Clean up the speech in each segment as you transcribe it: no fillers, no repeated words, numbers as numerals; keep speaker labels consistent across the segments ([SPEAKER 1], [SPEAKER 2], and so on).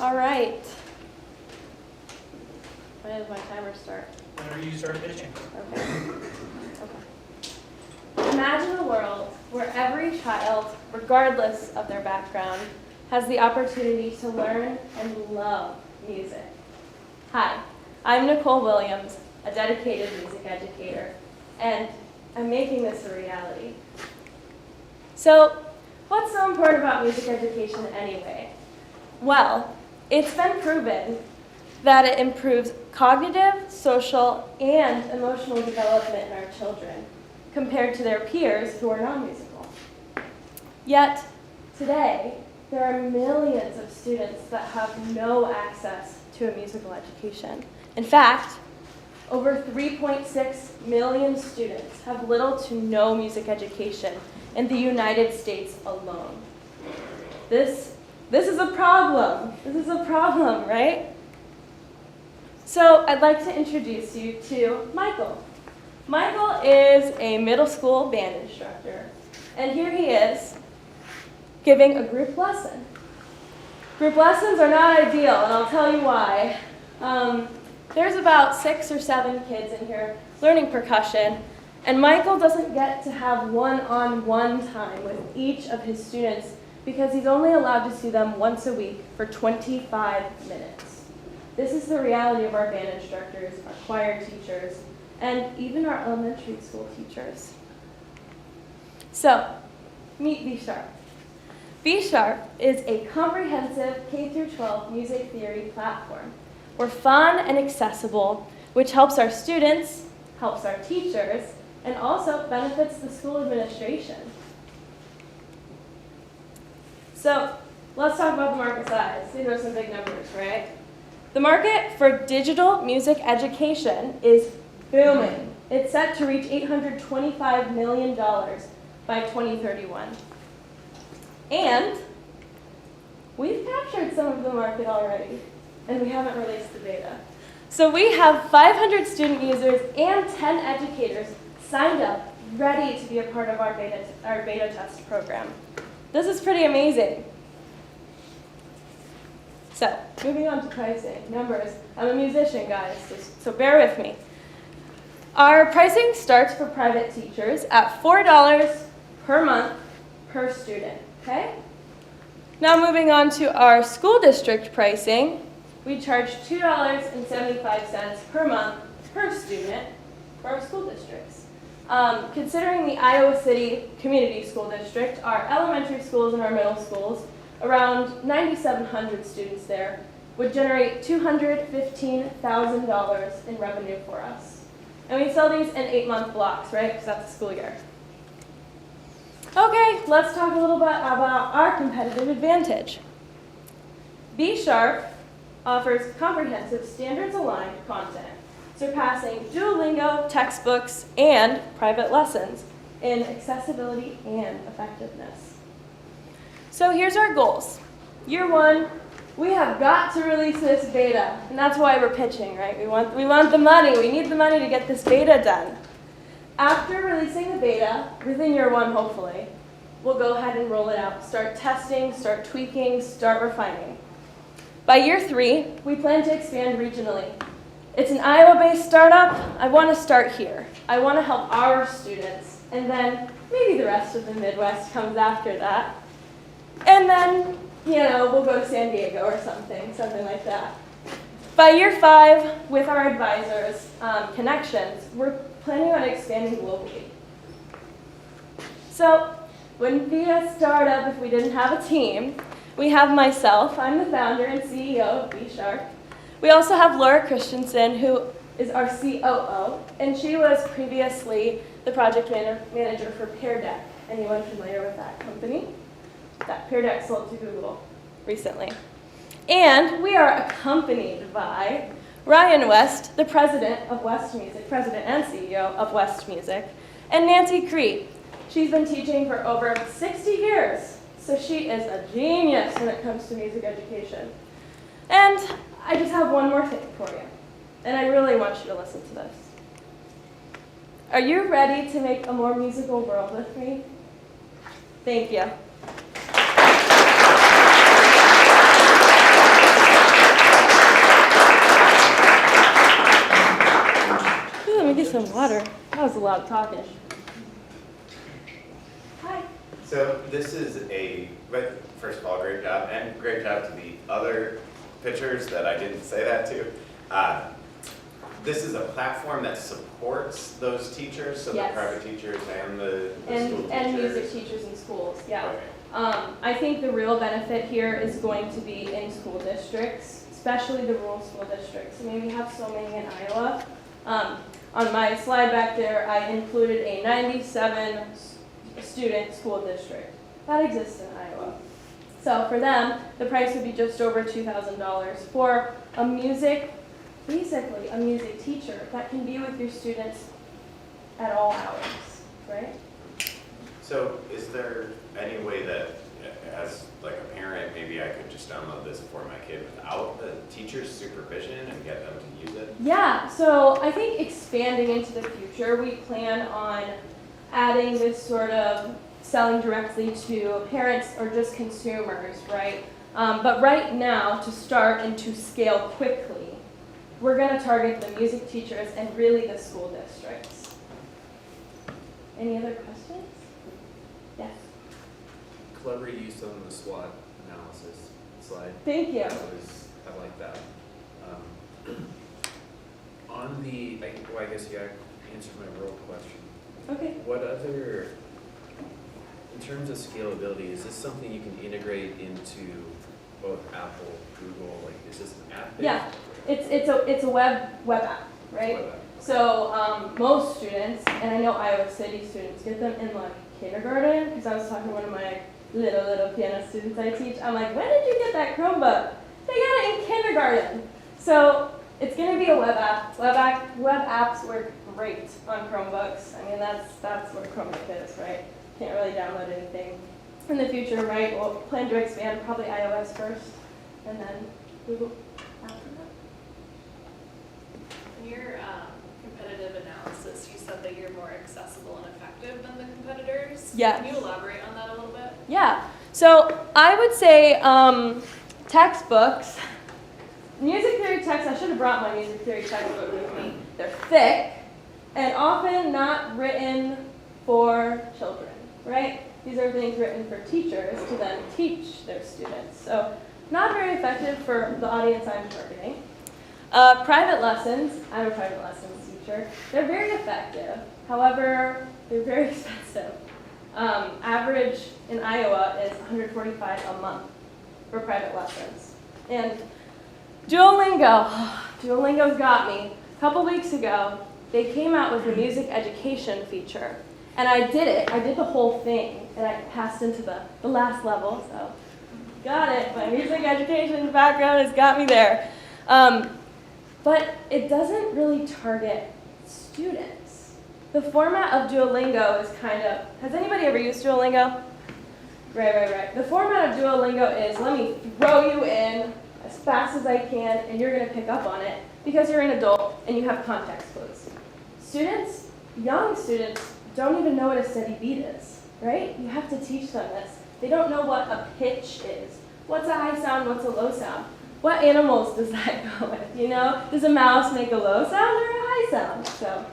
[SPEAKER 1] All right. When does my timer start?
[SPEAKER 2] Whenever you start pitching.
[SPEAKER 1] Okay. Imagine a world where every child, regardless of their background, has the opportunity to learn and love music. Hi, I'm Nicole Williams, a dedicated music educator, and I'm making this a reality. So, what's so important about music education anyway? Well, it's been proven that it improves cognitive, social, and emotional development in our children compared to their peers who are non-musical. Yet, today, there are millions of students that have no access to a musical education. In fact, over 3.6 million students have little to no music education in the United States alone. This is a problem. This is a problem, right? So I'd like to introduce you to Michael. Michael is a middle school band instructor, and here he is giving a group lesson. Group lessons are not ideal, and I'll tell you why. There's about 6 or 7 kids in here learning percussion, and Michael doesn't get to have one-on-one time with each of his students because he's only allowed to see them once a week for 25 minutes. This is the reality of our band instructors, our choir teachers, and even our elementary school teachers. So, meet BSharp. BSharp is a comprehensive K-12 music theory platform. We're fun and accessible, which helps our students, helps our teachers, and also benefits the school administration. So, let's talk about the market size. These are some big numbers, right? The market for digital music education is booming. It's set to reach $825 million by 2031. And we've captured some of the market already, and we haven't released the data. So we have 500 student users and 10 educators signed up, ready to be a part of our beta test program. This is pretty amazing. So, moving on to pricing, numbers. I'm a musician, guys, so bear with me. Our pricing starts for private teachers at $4 per month per student, okay? Now moving on to our school district pricing, we charge $2.75 per month per student for our school districts. Considering the Iowa City Community School District, our elementary schools and our middle schools, around 9,700 students there, would generate $215,000 in revenue for us. And we sell these in 8-month blocks, right? Because that's the school year. Okay, let's talk a little bit about our competitive advantage. BSharp offers comprehensive standards-aligned content, surpassing Duolingo, textbooks, and private lessons in accessibility and effectiveness. So here's our goals. Year 1, we have got to release this beta, and that's why we're pitching, right? We want the money. We need the money to get this beta done. After releasing the beta, within year 1 hopefully, we'll go ahead and roll it out. Start testing, start tweaking, start refining. By year 3, we plan to expand regionally. It's an Iowa-based startup. I want to start here. I want to help our students, and then maybe the rest of the Midwest comes after that. And then, we'll go to San Diego or something like that. By year 5, with our advisors' connections, we're planning on expanding globally. So, wouldn't be a startup if we didn't have a team. We have myself, I'm the founder and CEO of BSharp. We also have Laura Christensen, who is our COO, and she was previously the project manager for Pear Deck. Anyone familiar with that company? That Pear Deck sold to Google recently. And we are accompanied by Ryan West, the president of West Music, president and CEO of West Music, and Nancy Crete. She's been teaching for over 60 years, so she is a genius when it comes to music education. And I just have one more thing for you, and I really want you to listen to this. Are you ready to make a more musical world with me? Thank you. water. That was a lot of talking. Hi.
[SPEAKER 2] So this is but first of all, great job, and great job to the other pitchers that I didn't say that to. This is a platform that supports those teachers, so
[SPEAKER 1] Yes.
[SPEAKER 2] the private teachers and the school teachers.
[SPEAKER 1] And music teachers in schools, yeah.
[SPEAKER 2] Okay.
[SPEAKER 1] I think the real benefit here is going to be in school districts, especially the rural school districts. I mean, we have so many in Iowa. On my slide back there, I included a 97 student school district. That exists in Iowa. So for them, the price would be just over $2,000 for a basically a music teacher that can be with your students at all hours, right?
[SPEAKER 2] So is there any way that, as like a parent, maybe I could just download this for my kid without the teacher's supervision and get them to use it?
[SPEAKER 1] Yeah, so I think expanding into the future, we plan on adding this sort of selling directly to parents or just consumers, right? But right now, to start and to scale quickly, we're going to target the music teachers and really the school districts. Any other questions? Yes.
[SPEAKER 3] Clever use on the SWOT analysis slide.
[SPEAKER 1] Thank you.
[SPEAKER 3] I like that. On the, I guess you answered my real question.
[SPEAKER 1] Okay.
[SPEAKER 3] What other, in terms of scalability, is this something you can integrate into both Apple, Google? Like, is this an app?
[SPEAKER 1] Yeah, it's a web app, right?
[SPEAKER 3] Web app.
[SPEAKER 1] So most students, and I know Iowa City students, get them in like kindergarten, because I was talking to one of my little piano students I teach. I'm like, when did you get that Chromebook? They got it in kindergarten. So it's going to be a web app. Web apps work great on Chromebooks. I mean, that's what Chromebook is, right? Can't really download anything. In the future, right, we'll plan to expand probably iOS first, and then Google after that.
[SPEAKER 4] In your competitive analysis, you said that you're more accessible and effective than the competitors.
[SPEAKER 1] Yes.
[SPEAKER 4] Can you elaborate on that a little bit?
[SPEAKER 1] Yeah, so I would say textbooks, music theory texts, I should have brought my music theory textbook with me. They're thick and often not written for children, right? These are things written for teachers to then teach their students. So not very effective for the audience I'm targeting. Private lessons, I'm a private lessons teacher. They're very effective. However, they're very expensive. Average in Iowa is $145 a month for private lessons. And Duolingo's got me. A couple weeks ago, they came out with a music education feature. And I did it. I did the whole thing. And I passed into the last level. So got it. My music education background has got me there. But it doesn't really target students. The format of Duolingo is kind of, has anybody ever used Duolingo? Right. The format of Duolingo is, let me throw you in as fast as I can, and you're going to pick up on it because you're an adult and you have context clues. Students, young students, don't even know what a steady beat is, right? You have to teach them this. They don't know what a pitch is. What's a high sound, what's a low sound? What animals does that go with, you know? Does a mouse make a low sound or a high sound? So.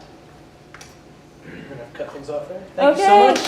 [SPEAKER 5] We're going to cut things off there. Thank you so much.